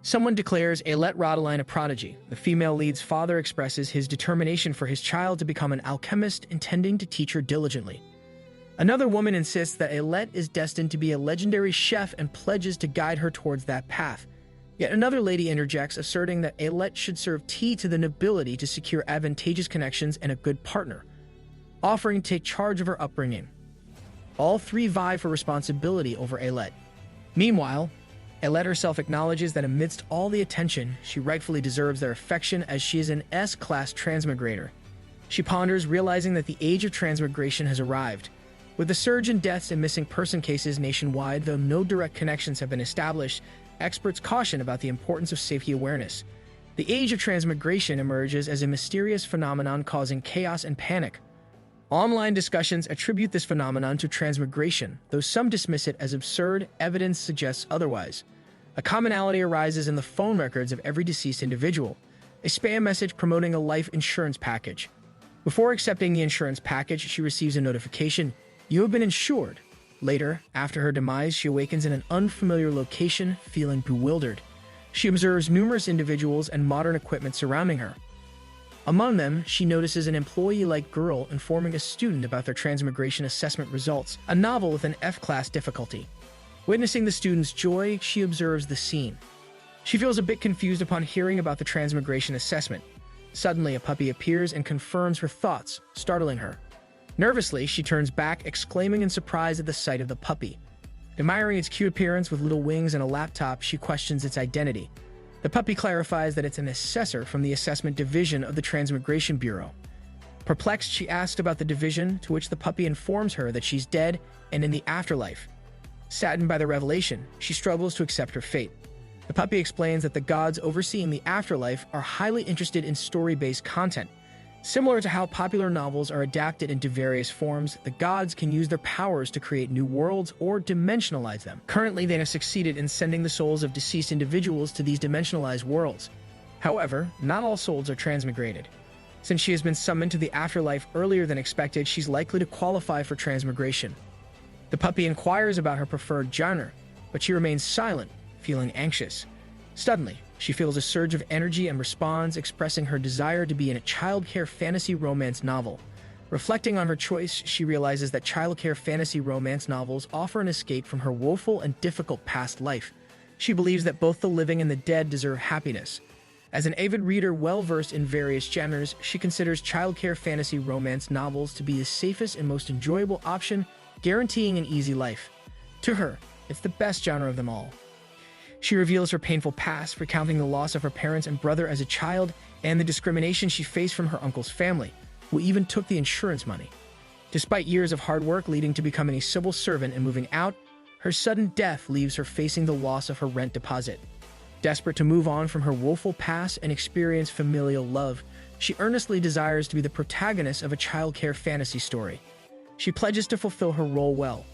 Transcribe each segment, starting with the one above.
Someone declares Ailette Rodeline a prodigy. The female lead's father expresses his determination for his child to become an alchemist, intending to teach her diligently. Another woman insists that Ailette is destined to be a legendary chef and pledges to guide her towards that path. Yet another lady interjects, asserting that Ailette should serve tea to the nobility to secure advantageous connections and a good partner, offering to take charge of her upbringing. All three vie for responsibility over Ailette. Meanwhile, Ailette herself acknowledges that amidst all the attention, she rightfully deserves their affection as she is an S-class transmigrator. She ponders, realizing that the age of transmigration has arrived. With the surge in deaths and missing person cases nationwide, though no direct connections have been established, experts caution about the importance of safety awareness. The age of transmigration emerges as a mysterious phenomenon causing chaos and panic. Online discussions attribute this phenomenon to transmigration, though some dismiss it as absurd. Evidence suggests otherwise. A commonality arises in the phone records of every deceased individual, a spam message promoting a life insurance package. Before accepting the insurance package, she receives a notification, "You have been insured." Later, after her demise, she awakens in an unfamiliar location, feeling bewildered. She observes numerous individuals and modern equipment surrounding her. Among them, she notices an employee-like girl informing a student about their transmigration assessment results, a novel with an F-class difficulty. Witnessing the student's joy, she observes the scene. She feels a bit confused upon hearing about the transmigration assessment. Suddenly, a puppy appears and confirms her thoughts, startling her. Nervously, she turns back, exclaiming in surprise at the sight of the puppy. Admiring its cute appearance with little wings and a laptop, she questions its identity. The puppy clarifies that it's an assessor from the assessment division of the Transmigration Bureau. Perplexed, she asks about the division, to which the puppy informs her that she's dead and in the afterlife. Saddened by the revelation, she struggles to accept her fate. The puppy explains that the gods overseeing the afterlife are highly interested in story-based content. Similar to how popular novels are adapted into various forms, the gods can use their powers to create new worlds or dimensionalize them. Currently, they have succeeded in sending the souls of deceased individuals to these dimensionalized worlds. However, not all souls are transmigrated. Since she has been summoned to the afterlife earlier than expected, she's likely to qualify for transmigration. The puppy inquires about her preferred genre, but she remains silent, feeling anxious. Suddenly, she feels a surge of energy and responds, expressing her desire to be in a childcare fantasy romance novel. Reflecting on her choice, she realizes that childcare fantasy romance novels offer an escape from her woeful and difficult past life. She believes that both the living and the dead deserve happiness. As an avid reader well-versed in various genres, she considers childcare fantasy romance novels to be the safest and most enjoyable option, guaranteeing an easy life. To her, it's the best genre of them all. She reveals her painful past, recounting the loss of her parents and brother as a child and the discrimination she faced from her uncle's family, who even took the insurance money. Despite years of hard work leading to becoming a civil servant and moving out, her sudden death leaves her facing the loss of her rent deposit. Desperate to move on from her woeful past and experience familial love, she earnestly desires to be the protagonist of a childcare fantasy story. She pledges to fulfill her role well.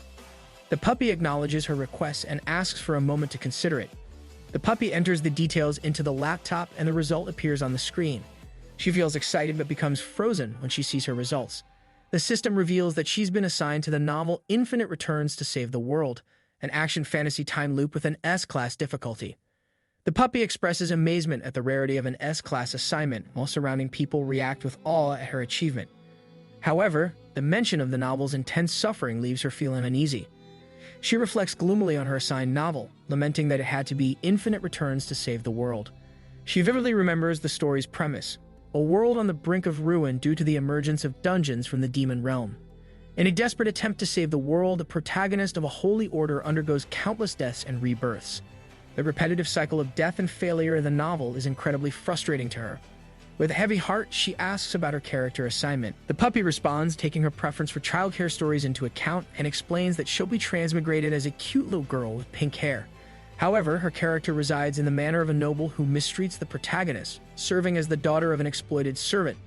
The puppy acknowledges her request and asks for a moment to consider it. The puppy enters the details into the laptop and the result appears on the screen. She feels excited but becomes frozen when she sees her results. The system reveals that she's been assigned to the novel Infinite Returns to Save the World, an action fantasy time loop with an S-class difficulty. The puppy expresses amazement at the rarity of an S-class assignment, while surrounding people react with awe at her achievement. However, the mention of the novel's intense suffering leaves her feeling uneasy. She reflects gloomily on her assigned novel, lamenting that it had to be Infinite Returns to Save the World. She vividly remembers the story's premise, a world on the brink of ruin due to the emergence of dungeons from the demon realm. In a desperate attempt to save the world, the protagonist of a holy order undergoes countless deaths and rebirths. The repetitive cycle of death and failure in the novel is incredibly frustrating to her. With a heavy heart, she asks about her character assignment. The puppy responds, taking her preference for childcare stories into account, and explains that she'll be transmigrated as a cute little girl with pink hair. However, her character resides in the manner of a noble who mistreats the protagonist, serving as the daughter of an exploited servant.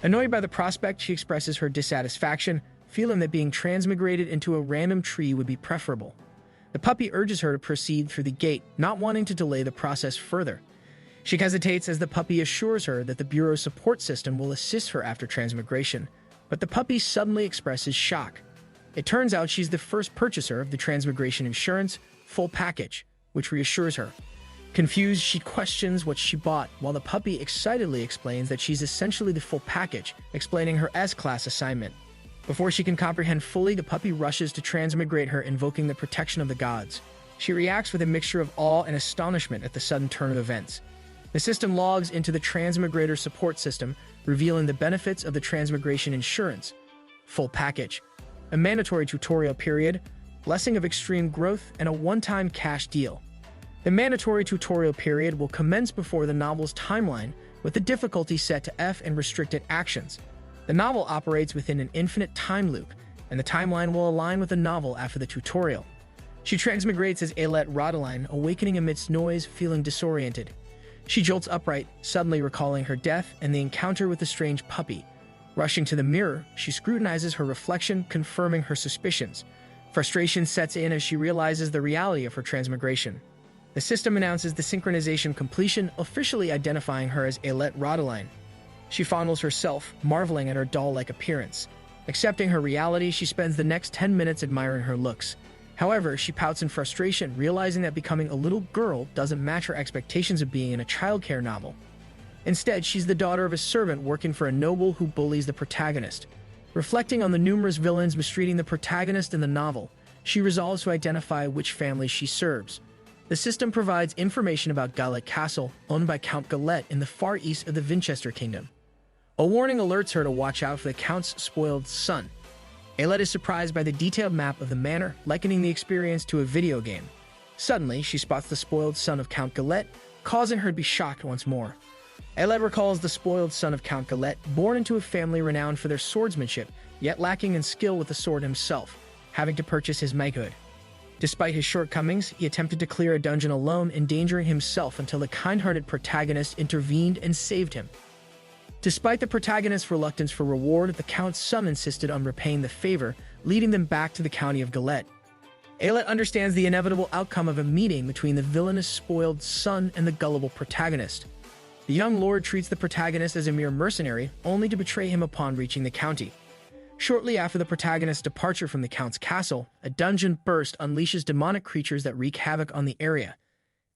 Annoyed by the prospect, she expresses her dissatisfaction, feeling that being transmigrated into a random tree would be preferable. The puppy urges her to proceed through the gate, not wanting to delay the process further. She hesitates as the puppy assures her that the Bureau's support system will assist her after transmigration, but the puppy suddenly expresses shock. It turns out she's the first purchaser of the transmigration insurance full package, which reassures her. Confused, she questions what she bought, while the puppy excitedly explains that she's essentially the full package, explaining her S-class assignment. Before she can comprehend fully, the puppy rushes to transmigrate her, invoking the protection of the gods. She reacts with a mixture of awe and astonishment at the sudden turn of events. The system logs into the transmigrator support system, revealing the benefits of the transmigration insurance. Full package. A mandatory tutorial period, blessing of extreme growth, and a one-time cash deal. The mandatory tutorial period will commence before the novel's timeline, with the difficulty set to F and restricted actions. The novel operates within an infinite time loop, and the timeline will align with the novel after the tutorial. She transmigrates as Aelette Rodaline, awakening amidst noise, feeling disoriented. She jolts upright, suddenly recalling her death and the encounter with the strange puppy. Rushing to the mirror, she scrutinizes her reflection, confirming her suspicions. Frustration sets in as she realizes the reality of her transmigration. The system announces the synchronization completion, officially identifying her as Aelette Rodaline. She fondles herself, marveling at her doll-like appearance. Accepting her reality, she spends the next 10 minutes admiring her looks. However, she pouts in frustration, realizing that becoming a little girl doesn't match her expectations of being in a childcare novel. Instead, she's the daughter of a servant working for a noble who bullies the protagonist. Reflecting on the numerous villains mistreating the protagonist in the novel, she resolves to identify which family she serves. The system provides information about Gallet Castle, owned by Count Gallet in the far east of the Winchester Kingdom. A warning alerts her to watch out for the Count's spoiled son. Aelette is surprised by the detailed map of the manor, likening the experience to a video game. Suddenly, she spots the spoiled son of Count Gallet, causing her to be shocked once more. Aelette recalls the spoiled son of Count Gallet, born into a family renowned for their swordsmanship, yet lacking in skill with the sword himself, having to purchase his knighthood. Despite his shortcomings, he attempted to clear a dungeon alone, endangering himself until the kind-hearted protagonist intervened and saved him. Despite the protagonist's reluctance for reward, the Count's son insisted on repaying the favor, leading them back to the county of Gallet. Aelette understands the inevitable outcome of a meeting between the villainous spoiled son and the gullible protagonist. The young lord treats the protagonist as a mere mercenary, only to betray him upon reaching the county. Shortly after the protagonist's departure from the Count's castle, a dungeon burst unleashes demonic creatures that wreak havoc on the area.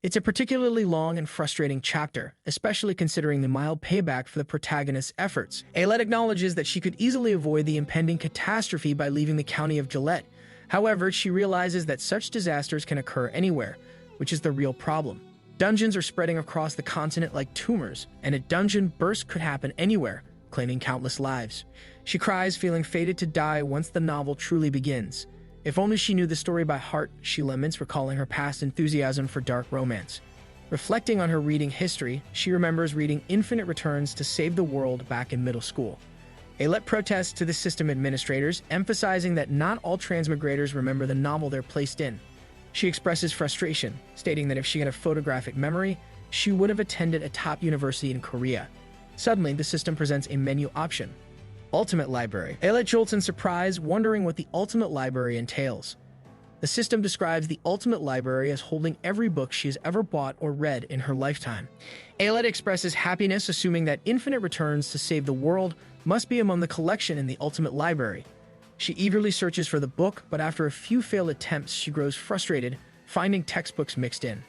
It's a particularly long and frustrating chapter, especially considering the mild payback for the protagonist's efforts. Aelette acknowledges that she could easily avoid the impending catastrophe by leaving the county of Gallet. However, she realizes that such disasters can occur anywhere, which is the real problem. Dungeons are spreading across the continent like tumors, and a dungeon burst could happen anywhere, claiming countless lives. She cries, feeling fated to die once the novel truly begins. If only she knew the story by heart, she laments, recalling her past enthusiasm for dark romance. Reflecting on her reading history, she remembers reading Infinite Returns to Save the World back in middle school. Aelette protests to the system administrators, emphasizing that not all transmigrators remember the novel they're placed in. She expresses frustration, stating that if she had a photographic memory, she would have attended a top university in Korea. Suddenly, the system presents a menu option. Ultimate Library. Aelette jolts in surprise, wondering what the Ultimate Library entails. The system describes the Ultimate Library as holding every book she has ever bought or read in her lifetime. Aelette expresses happiness, assuming that Infinite Returns to Save the World must be among the collection in the Ultimate Library. She eagerly searches for the book, but after a few failed attempts, she grows frustrated, finding textbooks mixed in.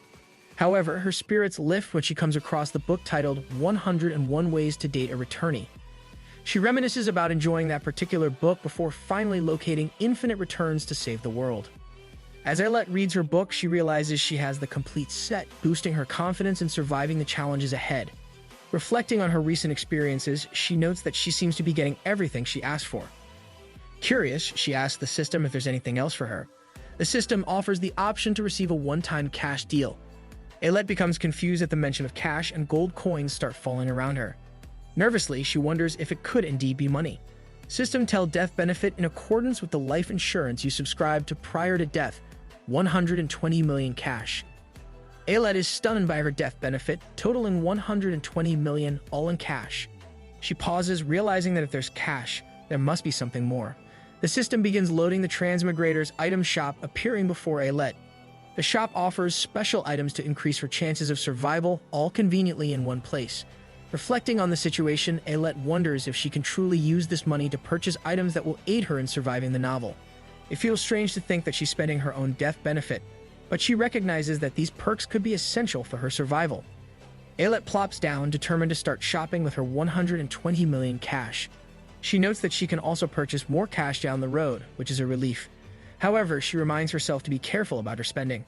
However, her spirits lift when she comes across the book titled 101 Ways to Date a Returnee. She reminisces about enjoying that particular book before finally locating Infinite Returns to Save the World. As Aelette reads her book, she realizes she has the complete set, boosting her confidence in surviving the challenges ahead. Reflecting on her recent experiences, she notes that she seems to be getting everything she asked for. Curious, she asks the system if there's anything else for her. The system offers the option to receive a one-time cash deal. Aelette becomes confused at the mention of cash, and gold coins start falling around her. Nervously, she wonders if it could indeed be money. System tell death benefit in accordance with the life insurance you subscribe to prior to death, 120 million cash. Aelette is stunned by her death benefit, totaling 120 million all in cash. She pauses, realizing that if there's cash, there must be something more. The system begins loading the transmigrator's item shop, appearing before Aelette. The shop offers special items to increase her chances of survival, all conveniently in one place. Reflecting on the situation, Aelette wonders if she can truly use this money to purchase items that will aid her in surviving the novel. It feels strange to think that she's spending her own death benefit, but she recognizes that these perks could be essential for her survival. Ayelet plops down, determined to start shopping with her 120 million cash. She notes that she can also purchase more cash down the road, which is a relief. However, she reminds herself to be careful about her spending.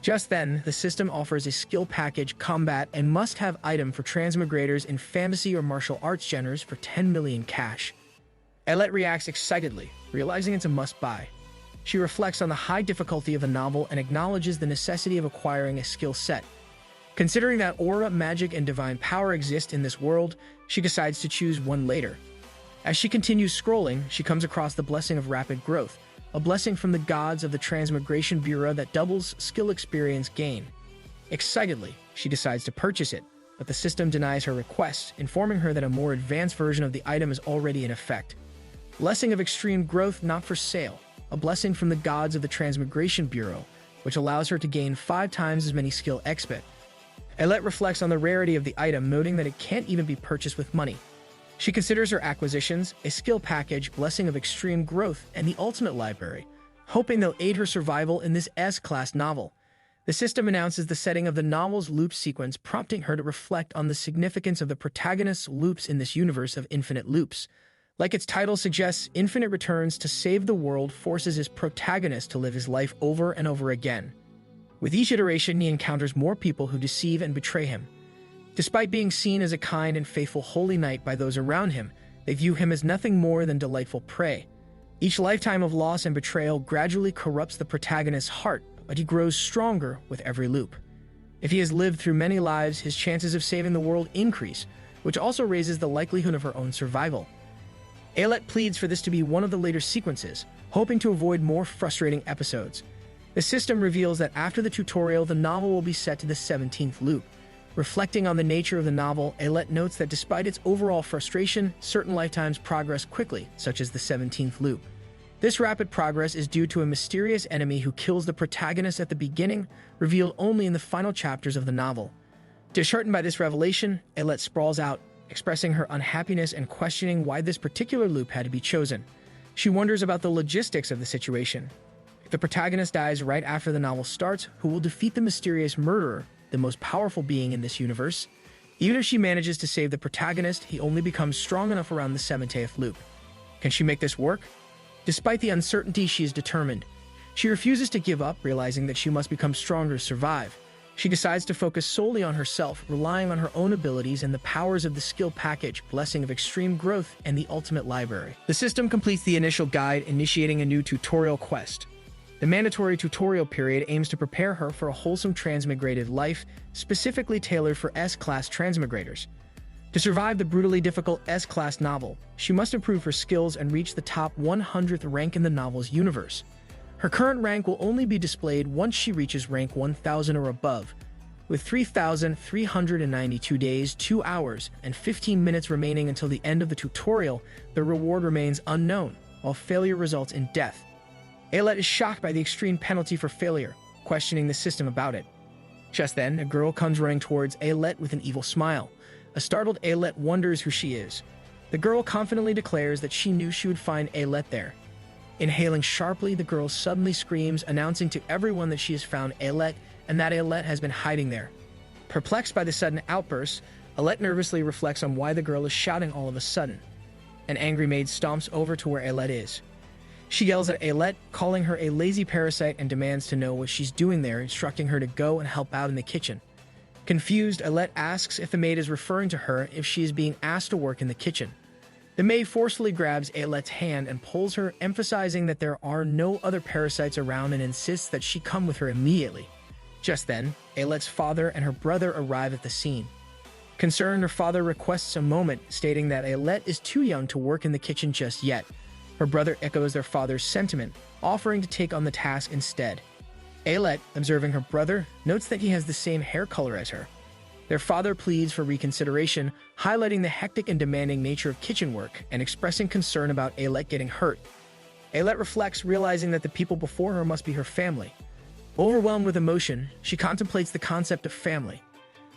Just then, the system offers a skill package, combat, and must-have item for transmigrators in fantasy or martial arts genres for 10 million cash. Ayelet reacts excitedly, realizing it's a must-buy. She reflects on the high difficulty of the novel and acknowledges the necessity of acquiring a skill set. Considering that aura, magic, and divine power exist in this world, she decides to choose one later. As she continues scrolling, she comes across the Blessing of Rapid Growth, a blessing from the gods of the Transmigration Bureau that doubles skill experience gain. Excitedly, she decides to purchase it, but the system denies her request, informing her that a more advanced version of the item is already in effect. Blessing of Extreme Growth not for sale, a blessing from the gods of the Transmigration Bureau, which allows her to gain 5 times as many skill XP. Ayelet reflects on the rarity of the item, noting that it can't even be purchased with money. She considers her acquisitions, a skill package, Blessing of Extreme Growth, and the Ultimate Library, hoping they'll aid her survival in this S-class novel. The system announces the setting of the novel's loop sequence, prompting her to reflect on the significance of the protagonist's loops in this universe of infinite loops. Like its title suggests, Infinite Returns to save the world forces his protagonist to live his life over and over again. With each iteration, he encounters more people who deceive and betray him. Despite being seen as a kind and faithful holy knight by those around him, they view him as nothing more than delightful prey. Each lifetime of loss and betrayal gradually corrupts the protagonist's heart, but he grows stronger with every loop. If he has lived through many lives, his chances of saving the world increase, which also raises the likelihood of her own survival. Ayelet pleads for this to be one of the later sequences, hoping to avoid more frustrating episodes. The system reveals that after the tutorial, the novel will be set to the 17th loop. Reflecting on the nature of the novel, Ayelet notes that despite its overall frustration, certain lifetimes progress quickly, such as the 17th loop. This rapid progress is due to a mysterious enemy who kills the protagonist at the beginning, revealed only in the final chapters of the novel. Disheartened by this revelation, Ayelet sprawls out, expressing her unhappiness and questioning why this particular loop had to be chosen. She wonders about the logistics of the situation. If the protagonist dies right after the novel starts, who will defeat the mysterious murderer, the most powerful being in this universe? Even if she manages to save the protagonist, he only becomes strong enough around the 70th loop. Can she make this work? Despite the uncertainty, she is determined. She refuses to give up, realizing that she must become stronger to survive. She decides to focus solely on herself, relying on her own abilities and the powers of the skill package, Blessing of Extreme Growth, and the Ultimate Library. The system completes the initial guide, initiating a new tutorial quest. The mandatory tutorial period aims to prepare her for a wholesome transmigrated life, specifically tailored for S-class transmigrators. To survive the brutally difficult S-class novel, she must improve her skills and reach the top 100th rank in the novel's universe. Her current rank will only be displayed once she reaches rank 1000 or above. With 3,392 days, 2 hours, and 15 minutes remaining until the end of the tutorial, the reward remains unknown, while failure results in death. Ayelet is shocked by the extreme penalty for failure, questioning the system about it. Just then, a girl comes running towards Ayelet with an evil smile. A startled Ayelet wonders who she is. The girl confidently declares that she knew she would find Ayelet there. Inhaling sharply, the girl suddenly screams, announcing to everyone that she has found Ayelet and that Ayelet has been hiding there. Perplexed by the sudden outburst, Ayelet nervously reflects on why the girl is shouting all of a sudden. An angry maid stomps over to where Ayelet is. She yells at Ayelet, calling her a lazy parasite, and demands to know what she's doing there, instructing her to go and help out in the kitchen. Confused, Ayelet asks if the maid is referring to her if she is being asked to work in the kitchen. The maid forcefully grabs Ayelet's hand and pulls her, emphasizing that there are no other parasites around and insists that she come with her immediately. Just then, Ayelet's father and her brother arrive at the scene. Concerned, her father requests a moment, stating that Ayelet is too young to work in the kitchen just yet. Her brother echoes their father's sentiment, offering to take on the task instead. Ayelet, observing her brother, notes that he has the same hair color as her. Their father pleads for reconsideration, highlighting the hectic and demanding nature of kitchen work and expressing concern about Ayelet getting hurt. Ayelet reflects, realizing that the people before her must be her family. Overwhelmed with emotion, she contemplates the concept of family.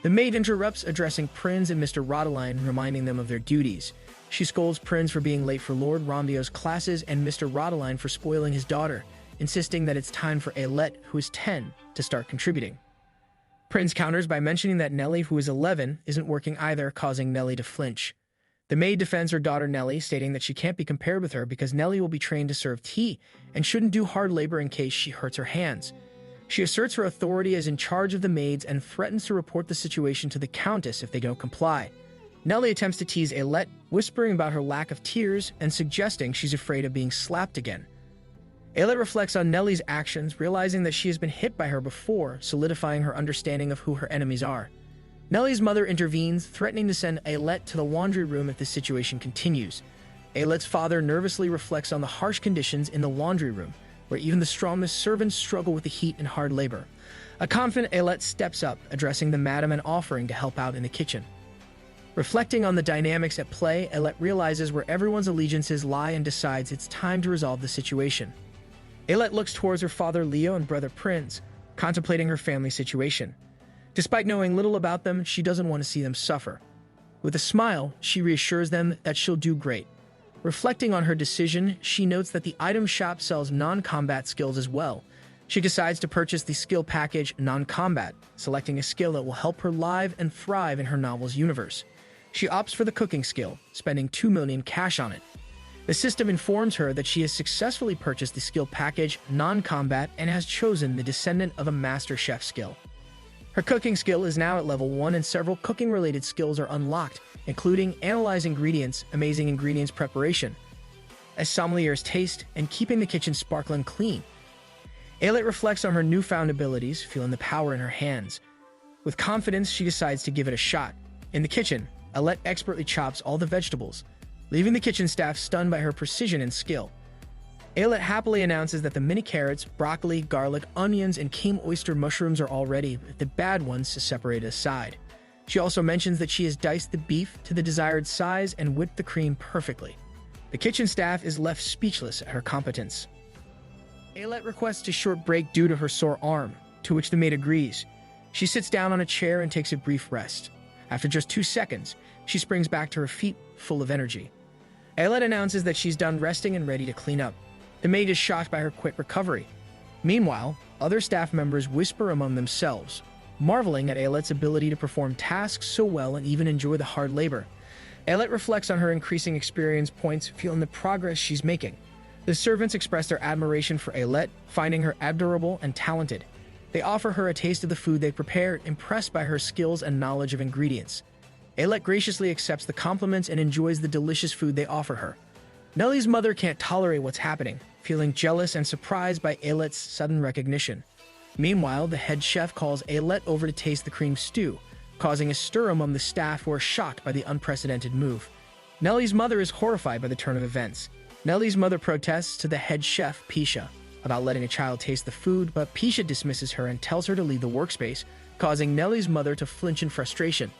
The maid interrupts, addressing Prinz and Mr. Rodaline, reminding them of their duties. She scolds Prinz for being late for Lord Rombio's classes and Mr. Rodaline for spoiling his daughter, insisting that it's time for Ayelet, who is 10, to start contributing. Prinz counters by mentioning that Nellie, who is 11, isn't working either, causing Nellie to flinch. The maid defends her daughter Nellie, stating that she can't be compared with her because Nellie will be trained to serve tea and shouldn't do hard labor in case she hurts her hands. She asserts her authority as in charge of the maids and threatens to report the situation to the Countess if they don't comply. Nellie attempts to tease Ayelet, whispering about her lack of tears and suggesting she's afraid of being slapped again. Ayelet reflects on Nellie's actions, realizing that she has been hit by her before, solidifying her understanding of who her enemies are. Nellie's mother intervenes, threatening to send Ayelet to the laundry room if the situation continues. Ayelet's father nervously reflects on the harsh conditions in the laundry room, where even the strongest servants struggle with the heat and hard labor. A confident Ayelet steps up, addressing the madam and offering to help out in the kitchen. Reflecting on the dynamics at play, Ayelet realizes where everyone's allegiances lie and decides it's time to resolve the situation. Ayelet looks towards her father Leo and brother Prinz, contemplating her family situation. Despite knowing little about them, she doesn't want to see them suffer. With a smile, she reassures them that she'll do great. Reflecting on her decision, she notes that the item shop sells non-combat skills as well. She decides to purchase the skill package Non-Combat, selecting a skill that will help her live and thrive in her novel's universe. She opts for the cooking skill, spending 2 million cash on it. The system informs her that she has successfully purchased the skill package Non-Combat and has chosen the descendant of a master chef skill. Her cooking skill is now at level 1 and several cooking-related skills are unlocked, including Analyze Ingredients, Amazing Ingredients Preparation, as Sommelier's Taste, and Keeping the Kitchen Sparkling Clean. Ayelet reflects on her newfound abilities, feeling the power in her hands. With confidence, she decides to give it a shot. In the kitchen, Ayelet expertly chops all the vegetables, leaving the kitchen staff stunned by her precision and skill. Ayelet happily announces that the mini carrots, broccoli, garlic, onions, and king oyster mushrooms are all ready, with the bad ones separated aside. She also mentions that she has diced the beef to the desired size and whipped the cream perfectly. The kitchen staff is left speechless at her competence. Ayelet requests a short break due to her sore arm, to which the maid agrees. She sits down on a chair and takes a brief rest. After just 2 seconds, she springs back to her feet, full of energy. Ayelet announces that she's done resting and ready to clean up. The maid is shocked by her quick recovery. Meanwhile, other staff members whisper among themselves, marveling at Ayelet's ability to perform tasks so well and even enjoy the hard labor. Ayelet reflects on her increasing experience points, feeling the progress she's making. The servants express their admiration for Ayelet, finding her adorable and talented. They offer her a taste of the food they prepared, impressed by her skills and knowledge of ingredients. Ayelet graciously accepts the compliments and enjoys the delicious food they offer her. Nellie's mother can't tolerate what's happening, feeling jealous and surprised by Ayelet's sudden recognition. Meanwhile, the head chef calls Ayelet over to taste the cream stew, causing a stir among the staff who are shocked by the unprecedented move. Nellie's mother is horrified by the turn of events. Nellie's mother protests to the head chef, Pisha, about letting a child taste the food, but Pisha dismisses her and tells her to leave the workspace, causing Nellie's mother to flinch in frustration.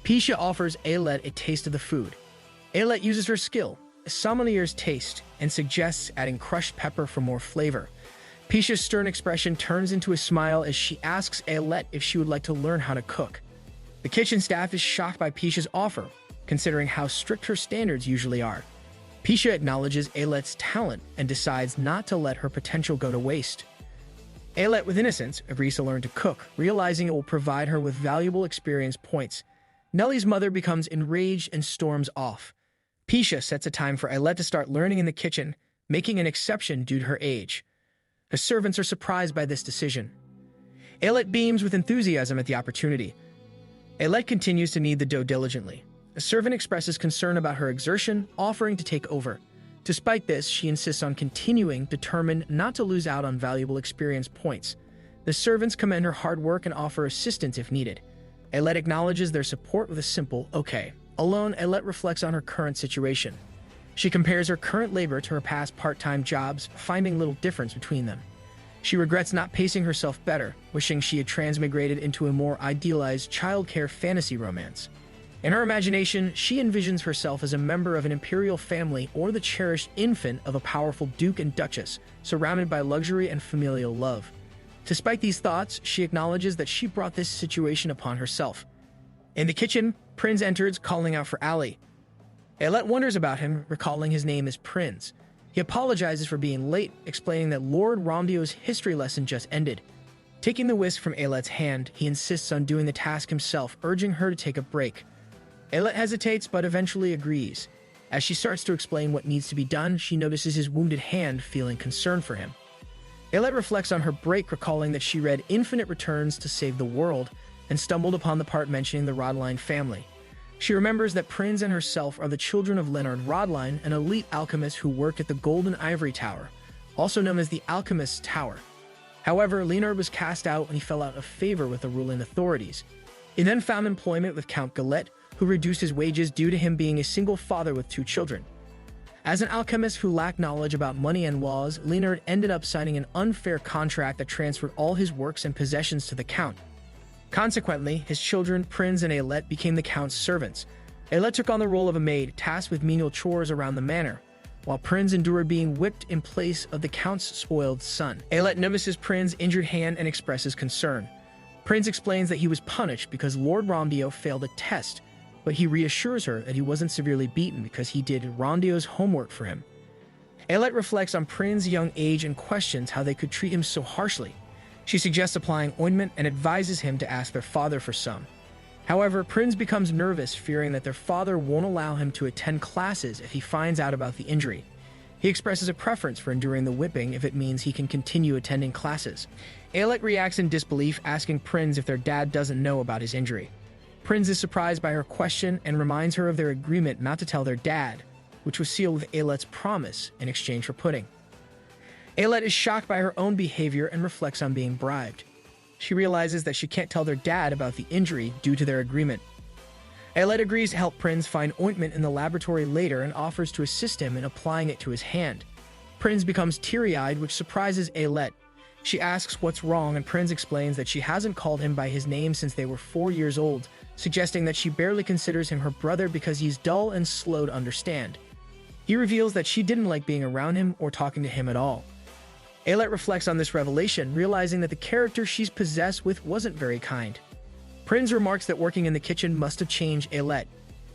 Pisha offers Ayelet a taste of the food. Ayelet uses her skill, Sommelier's Taste, and suggests adding crushed pepper for more flavor. Pisha's stern expression turns into a smile as she asks Ayelet if she would like to learn how to cook. The kitchen staff is shocked by Pisha's offer, considering how strict her standards usually are. Pisha acknowledges Ayelet's talent and decides not to let her potential go to waste. Ayelet, with innocence, agrees to learn to cook, realizing it will provide her with valuable experience points. Nellie's mother becomes enraged and storms off. Pisha sets a time for Ayelet to start learning in the kitchen, making an exception due to her age. The servants are surprised by this decision. Ayelet beams with enthusiasm at the opportunity. Ayelet continues to knead the dough diligently. A servant expresses concern about her exertion, offering to take over. Despite this, she insists on continuing, determined not to lose out on valuable experience points. The servants commend her hard work and offer assistance if needed. Ayelet acknowledges their support with a simple, okay. Alone, Ayelet reflects on her current situation. She compares her current labor to her past part-time jobs, finding little difference between them. She regrets not pacing herself better, wishing she had transmigrated into a more idealized childcare fantasy romance. In her imagination, she envisions herself as a member of an imperial family or the cherished infant of a powerful duke and duchess, surrounded by luxury and familial love. Despite these thoughts, she acknowledges that she brought this situation upon herself. In the kitchen, Prinz enters, calling out for Ali. Ayelet wonders about him, recalling his name is Prinz. He apologizes for being late, explaining that Lord Romdeau's history lesson just ended. Taking the whisk from Ayelet's hand, he insists on doing the task himself, urging her to take a break. Ayelet hesitates but eventually agrees. As she starts to explain what needs to be done, she notices his wounded hand, feeling concern for him. Ayelet reflects on her break, recalling that she read Infinite Returns to Save the World and stumbled upon the part mentioning the Rodeline family. She remembers that Prinz and herself are the children of Leonard Rodeline, an elite alchemist who worked at the Golden Ivory Tower, also known as the Alchemist's Tower. However, Leonard was cast out when he fell out of favor with the ruling authorities. He then found employment with Count Gallet, who reduced his wages due to him being a single father with 2 children. As an alchemist who lacked knowledge about money and laws, Leonard ended up signing an unfair contract that transferred all his works and possessions to the Count. Consequently, his children, Prinz and Ayelet, became the Count's servants. Ayelet took on the role of a maid, tasked with menial chores around the manor, while Prinz endured being whipped in place of the Count's spoiled son. Ayelet notices Prinz's injured hand and expresses concern. Prinz explains that he was punished because Lord Romdeo failed a test, but he reassures her that he wasn't severely beaten because he did Romdeo's homework for him. Ayelet reflects on Prinz's young age and questions how they could treat him so harshly. She suggests applying ointment and advises him to ask their father for some. However, Prinz becomes nervous, fearing that their father won't allow him to attend classes if he finds out about the injury. He expresses a preference for enduring the whipping if it means he can continue attending classes. Ayelet reacts in disbelief, asking Prinz if their dad doesn't know about his injury. Prinz is surprised by her question and reminds her of their agreement not to tell their dad, which was sealed with Ayelet's promise in exchange for pudding. Ayelet is shocked by her own behavior and reflects on being bribed. She realizes that she can't tell their dad about the injury due to their agreement. Ayelet agrees to help Prinz find ointment in the laboratory later and offers to assist him in applying it to his hand. Prinz becomes teary-eyed, which surprises Ayelet. She asks what's wrong, and Prinz explains that she hasn't called him by his name since they were 4 years old, suggesting that she barely considers him her brother because he's dull and slow to understand. He reveals that she didn't like being around him or talking to him at all. Ayelet reflects on this revelation, realizing that the character she's possessed with wasn't very kind. Prinz remarks that working in the kitchen must have changed Ayelet.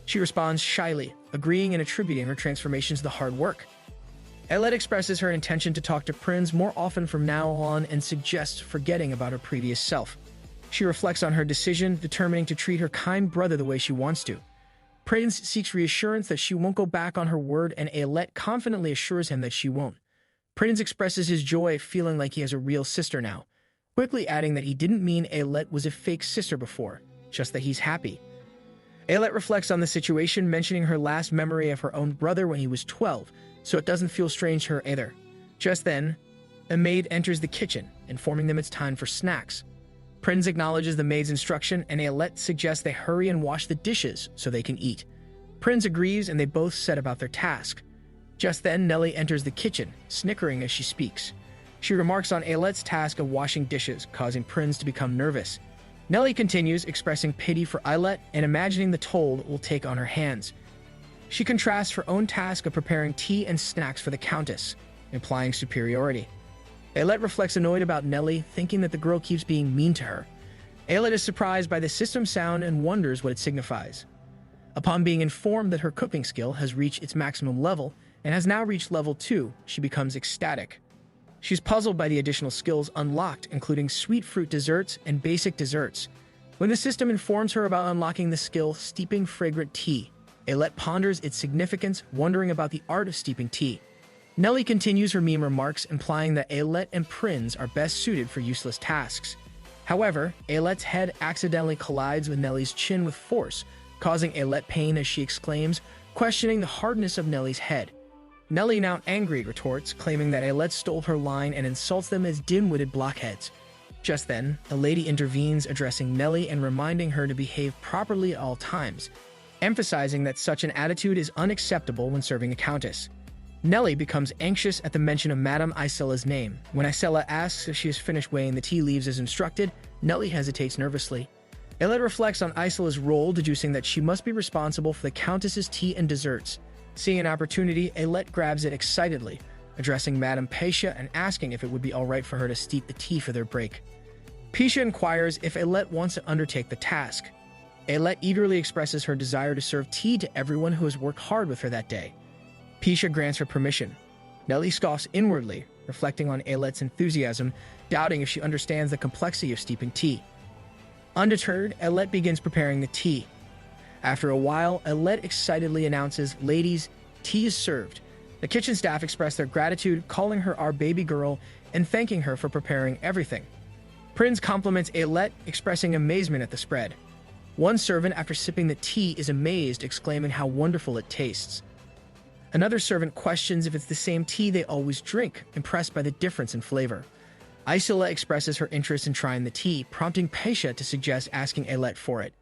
She responds shyly, agreeing and attributing her transformations to hard work. Ayelet expresses her intention to talk to Prinz more often from now on and suggests forgetting about her previous self. She reflects on her decision, determining to treat her kind brother the way she wants to. Prinz seeks reassurance that she won't go back on her word, and Ayelet confidently assures him that she won't. Prinz expresses his joy, feeling like he has a real sister now, quickly adding that he didn't mean Ayelet was a fake sister before, just that he's happy. Ayelet reflects on the situation, mentioning her last memory of her own brother when he was 12, so it doesn't feel strange to her either. Just then, a maid enters the kitchen, informing them it's time for snacks. Prinz acknowledges the maid's instruction, and Ayelet suggests they hurry and wash the dishes so they can eat. Prinz agrees, and they both set about their task. Just then, Nellie enters the kitchen, snickering as she speaks. She remarks on Ayelet's task of washing dishes, causing Prinz to become nervous. Nellie continues, expressing pity for Ayelet and imagining the toll it will take on her hands. She contrasts her own task of preparing tea and snacks for the Countess, implying superiority. Ayelet reflects annoyed about Nellie, thinking that the girl keeps being mean to her. Ayelet is surprised by the system sound and wonders what it signifies. Upon being informed that her cooking skill has reached its maximum level and has now reached level 2, she becomes ecstatic. She's puzzled by the additional skills unlocked, including sweet fruit desserts and basic desserts. When the system informs her about unlocking the skill Steeping Fragrant Tea, Ayelet ponders its significance, wondering about the art of steeping tea. Nellie continues her meme remarks, implying that Ayelet and Prinz are best suited for useless tasks. However, Ayelet's head accidentally collides with Nellie's chin with force, causing Ayelet pain as she exclaims, questioning the hardness of Nellie's head. Nellie, now angry, retorts, claiming that Ayelet stole her line and insults them as dim-witted blockheads. Just then, a lady intervenes, addressing Nellie and reminding her to behave properly at all times, emphasizing that such an attitude is unacceptable when serving a countess. Nellie becomes anxious at the mention of Madame Isella's name. When Isella asks if she has finished weighing the tea leaves as instructed, Nellie hesitates nervously. Ayelet reflects on Isella's role, deducing that she must be responsible for the Countess's tea and desserts. Seeing an opportunity, Ayelet grabs it excitedly, addressing Madame Paisha and asking if it would be alright for her to steep the tea for their break. Paisha inquires if Ayelet wants to undertake the task. Ayelet eagerly expresses her desire to serve tea to everyone who has worked hard with her that day. Paisha grants her permission. Nellie scoffs inwardly, reflecting on Ailette's enthusiasm, doubting if she understands the complexity of steeping tea. Undeterred, Ailette begins preparing the tea. After a while, Ailette excitedly announces, "Ladies, tea is served." The kitchen staff express their gratitude, calling her "our baby girl" and thanking her for preparing everything. Prinz compliments Ailette, expressing amazement at the spread. One servant, after sipping the tea, is amazed, exclaiming how wonderful it tastes. Another servant questions if it's the same tea they always drink, impressed by the difference in flavor. Aisela expresses her interest in trying the tea, prompting Paisha to suggest asking Ailette for it.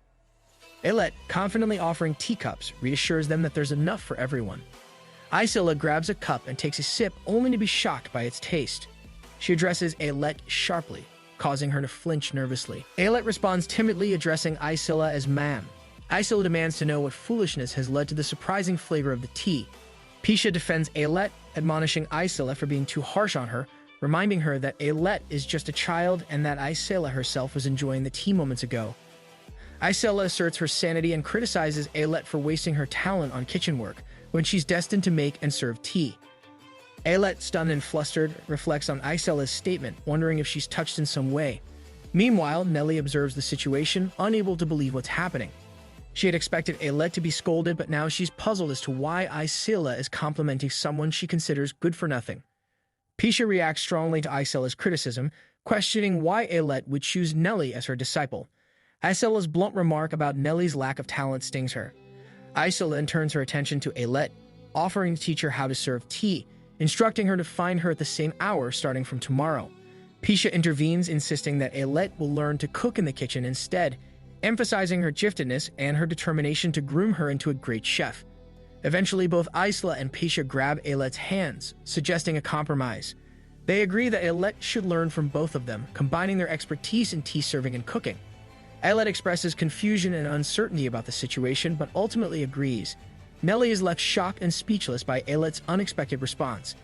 Ailette, confidently offering teacups, reassures them that there's enough for everyone. Aisela grabs a cup and takes a sip, only to be shocked by its taste. She addresses Ailette sharply, causing her to flinch nervously. Ailette responds timidly, addressing Aisela as "ma'am." Aisela demands to know what foolishness has led to the surprising flavor of the tea. Paisha defends Ailette, admonishing Aisela for being too harsh on her, reminding her that Ailette is just a child and that Aisela herself was enjoying the tea moments ago. Aisela asserts her sanity and criticizes Ailette for wasting her talent on kitchen work when she's destined to make and serve tea. Ailette, stunned and flustered, reflects on Aisela's statement, wondering if she's touched in some way. Meanwhile, Nellie observes the situation, unable to believe what's happening. She had expected Ailette to be scolded, but now she's puzzled as to why Aisela is complimenting someone she considers good for nothing. Paisha reacts strongly to Aisela's criticism, questioning why Ailette would choose Nellie as her disciple. Aisela's blunt remark about Nellie's lack of talent stings her. Aisela then turns her attention to Ailette, offering to teach her how to serve tea, instructing her to find her at the same hour starting from tomorrow. Paisha intervenes, insisting that Ailette will learn to cook in the kitchen instead, emphasizing her giftedness and her determination to groom her into a great chef. Eventually, both Aisela and Paisha grab Ailette's hands, suggesting a compromise. They agree that Ailette should learn from both of them, combining their expertise in tea serving and cooking. Ailette expresses confusion and uncertainty about the situation, but ultimately agrees. Nellie is left shocked and speechless by Ailette's unexpected response.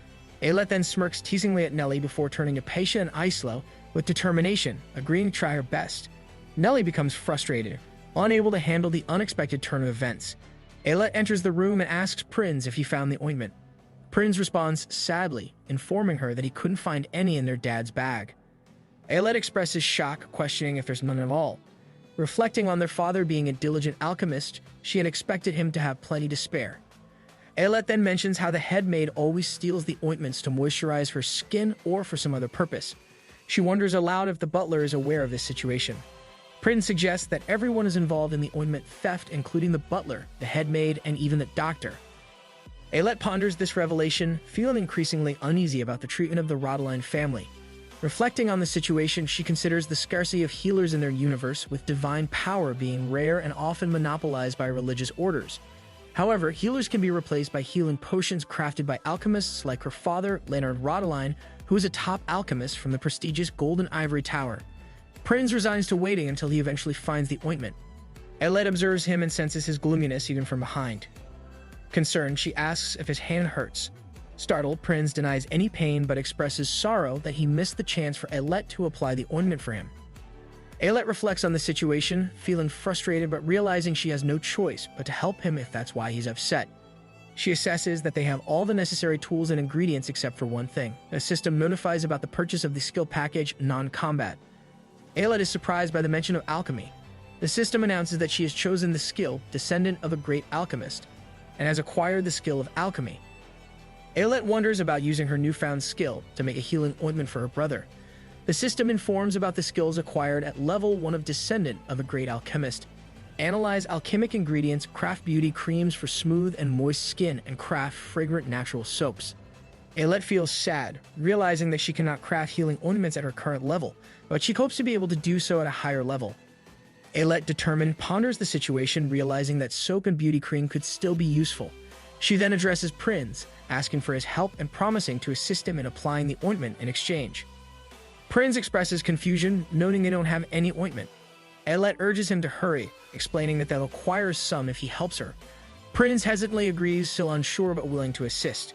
Ailette then smirks teasingly at Nellie before turning to Paisha and Aisela with determination, agreeing to try her best. Nellie becomes frustrated, unable to handle the unexpected turn of events. Ailette enters the room and asks Prinz if he found the ointment. Prinz responds sadly, informing her that he couldn't find any in their dad's bag. Ailette expresses shock, questioning if there's none at all. Reflecting on their father being a diligent alchemist, she had expected him to have plenty to spare. Ailette then mentions how the head maid always steals the ointments to moisturize her skin or for some other purpose. She wonders aloud if the butler is aware of this situation. Prinz suggests that everyone is involved in the ointment theft, including the butler, the head maid, and even the doctor. Ailette ponders this revelation, feeling increasingly uneasy about the treatment of the Rodeline family. Reflecting on the situation, she considers the scarcity of healers in their universe, with divine power being rare and often monopolized by religious orders. However, healers can be replaced by healing potions crafted by alchemists like her father, Leonard Rodeline, who is a top alchemist from the prestigious Golden Ivory Tower. Prinz resigns to waiting until he eventually finds the ointment. Ailette observes him and senses his gloominess even from behind. Concerned, she asks if his hand hurts. Startled, Prinz denies any pain but expresses sorrow that he missed the chance for Ailette to apply the ointment for him. Ailette reflects on the situation, feeling frustrated but realizing she has no choice but to help him if that's why he's upset. She assesses that they have all the necessary tools and ingredients except for one thing. A system notifies about the purchase of the skill package Non-Combat. Ailette is surprised by the mention of alchemy. The system announces that she has chosen the skill Descendant of a Great Alchemist and has acquired the skill of alchemy. Ailette wonders about using her newfound skill to make a healing ointment for her brother. The system informs about the skills acquired at level 1 of Descendant of a Great Alchemist. Analyze alchemic ingredients, craft beauty creams for smooth and moist skin, and craft fragrant natural soaps. Ailette feels sad, realizing that she cannot craft healing ointments at her current level, but she hopes to be able to do so at a higher level. Ailette, determined, ponders the situation, realizing that soap and beauty cream could still be useful. She then addresses Prinz, asking for his help and promising to assist him in applying the ointment in exchange. Prinz expresses confusion, noting they don't have any ointment. Ailette urges him to hurry, explaining that they'll acquire some if he helps her. Prinz hesitantly agrees, still unsure but willing to assist.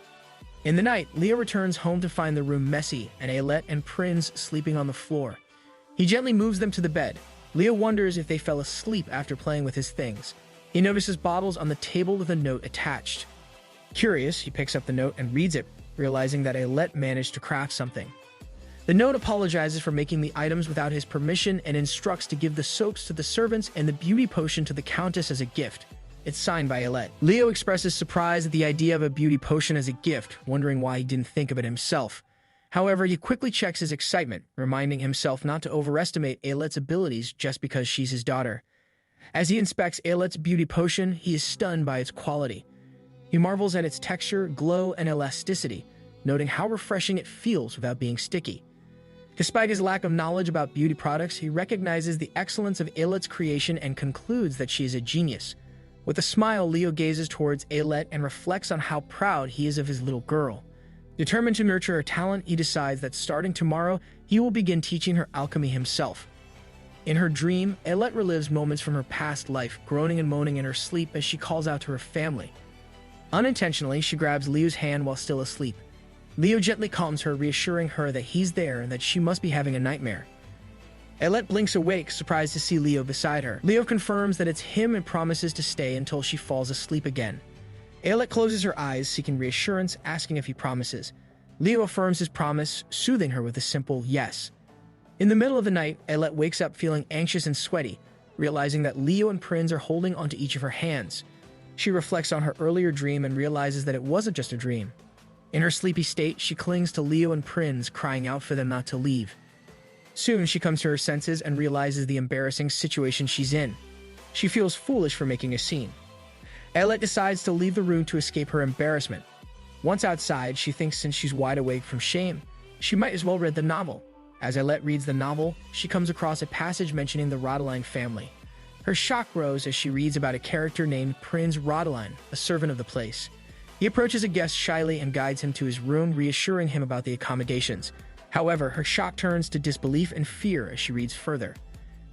In the night, Leo returns home to find the room messy and Ailette and Prinz sleeping on the floor. He gently moves them to the bed. Leo wonders if they fell asleep after playing with his things. He notices bottles on the table with a note attached. Curious, he picks up the note and reads it, realizing that Aylett managed to craft something. The note apologizes for making the items without his permission and instructs to give the soaps to the servants and the beauty potion to the Countess as a gift. It's signed by Aylett. Leo expresses surprise at the idea of a beauty potion as a gift, wondering why he didn't think of it himself. However, he quickly checks his excitement, reminding himself not to overestimate Aylett's abilities just because she's his daughter. As he inspects Aylett's beauty potion, he is stunned by its quality. He marvels at its texture, glow, and elasticity, noting how refreshing it feels without being sticky. Despite his lack of knowledge about beauty products, he recognizes the excellence of Aylett's creation and concludes that she is a genius. With a smile, Leo gazes towards Aylett and reflects on how proud he is of his little girl. Determined to nurture her talent, he decides that starting tomorrow, he will begin teaching her alchemy himself. In her dream, Aylett relives moments from her past life, groaning and moaning in her sleep as she calls out to her family. Unintentionally, she grabs Leo's hand while still asleep. Leo gently calms her, reassuring her that he's there and that she must be having a nightmare. Aylett blinks awake, surprised to see Leo beside her. Leo confirms that it's him and promises to stay until she falls asleep again. Aylett closes her eyes, seeking reassurance, asking if he promises. Leo affirms his promise, soothing her with a simple yes. In the middle of the night, Aylett wakes up feeling anxious and sweaty, realizing that Leo and Prinz are holding onto each of her hands. She reflects on her earlier dream and realizes that it wasn't just a dream. In her sleepy state, she clings to Leo and Prinz, crying out for them not to leave. Soon, she comes to her senses and realizes the embarrassing situation she's in. She feels foolish for making a scene. Aylett decides to leave the room to escape her embarrassment. Once outside, she thinks since she's wide awake from shame, she might as well read the novel. As Aylett reads the novel, she comes across a passage mentioning the Rodeline family. Her shock grows as she reads about a character named Prinz Rodeline, a servant of the place. He approaches a guest shyly and guides him to his room, reassuring him about the accommodations. However, her shock turns to disbelief and fear as she reads further.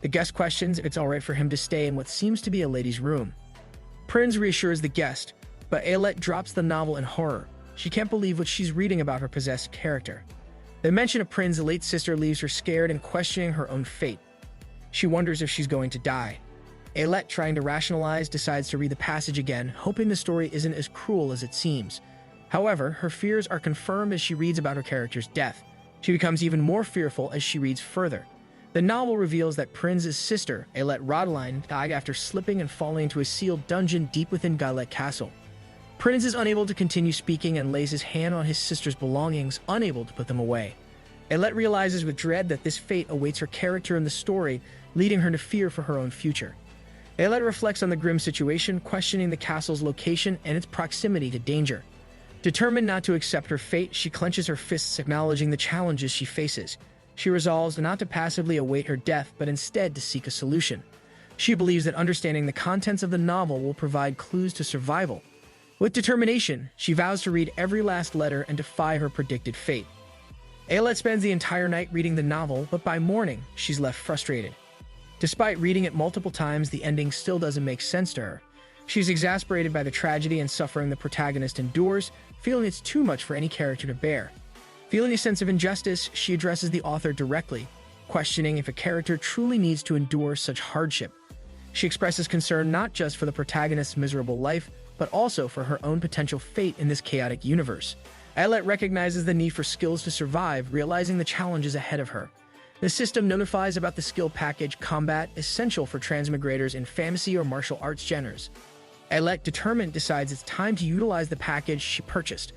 The guest questions if it's alright for him to stay in what seems to be a lady's room. Prinz reassures the guest, but Aylett drops the novel in horror. She can't believe what she's reading about her possessed character. The mention of Prinz's late sister leaves her scared and questioning her own fate. She wonders if she's going to die. Aylett, trying to rationalize, decides to read the passage again, hoping the story isn't as cruel as it seems. However, her fears are confirmed as she reads about her character's death. She becomes even more fearful as she reads further. The novel reveals that Prinz's sister, Aylett Rodeline, died after slipping and falling into a sealed dungeon deep within Gailet Castle. Prinz is unable to continue speaking and lays his hand on his sister's belongings, unable to put them away. Aylett realizes with dread that this fate awaits her character in the story, leading her to fear for her own future. Aylett reflects on the grim situation, questioning the castle's location and its proximity to danger. Determined not to accept her fate, she clenches her fists, acknowledging the challenges she faces. She resolves not to passively await her death, but instead to seek a solution. She believes that understanding the contents of the novel will provide clues to survival. With determination, she vows to read every last letter and defy her predicted fate. Aylett spends the entire night reading the novel, but by morning, she's left frustrated. Despite reading it multiple times, the ending still doesn't make sense to her. She's exasperated by the tragedy and suffering the protagonist endures, feeling it's too much for any character to bear. Feeling a sense of injustice, she addresses the author directly, questioning if a character truly needs to endure such hardship. She expresses concern not just for the protagonist's miserable life, but also for her own potential fate in this chaotic universe. Aylett recognizes the need for skills to survive, realizing the challenges ahead of her. The system notifies about the skill package Combat, essential for transmigrators in fantasy or martial arts genres. Aylett, determined, decides it's time to utilize the package she purchased.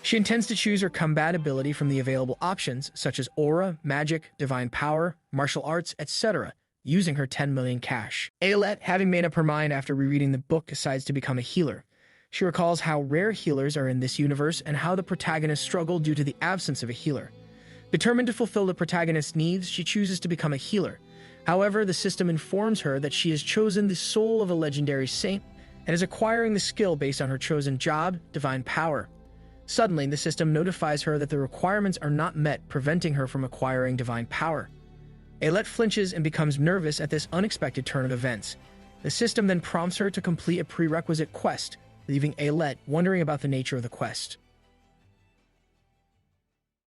She intends to choose her combat ability from the available options, such as Aura, Magic, Divine Power, Martial Arts, etc., using her 10 million cash. Aylett, having made up her mind after rereading the book, decides to become a healer. She recalls how rare healers are in this universe and how the protagonist struggled due to the absence of a healer. Determined to fulfill the protagonist's needs, she chooses to become a healer. However, the system informs her that she has chosen the soul of a legendary saint and is acquiring the skill based on her chosen job, Divine Power. Suddenly, the system notifies her that the requirements are not met, preventing her from acquiring Divine Power. Aylett flinches and becomes nervous at this unexpected turn of events. The system then prompts her to complete a prerequisite quest, leaving Aylett wondering about the nature of the quest.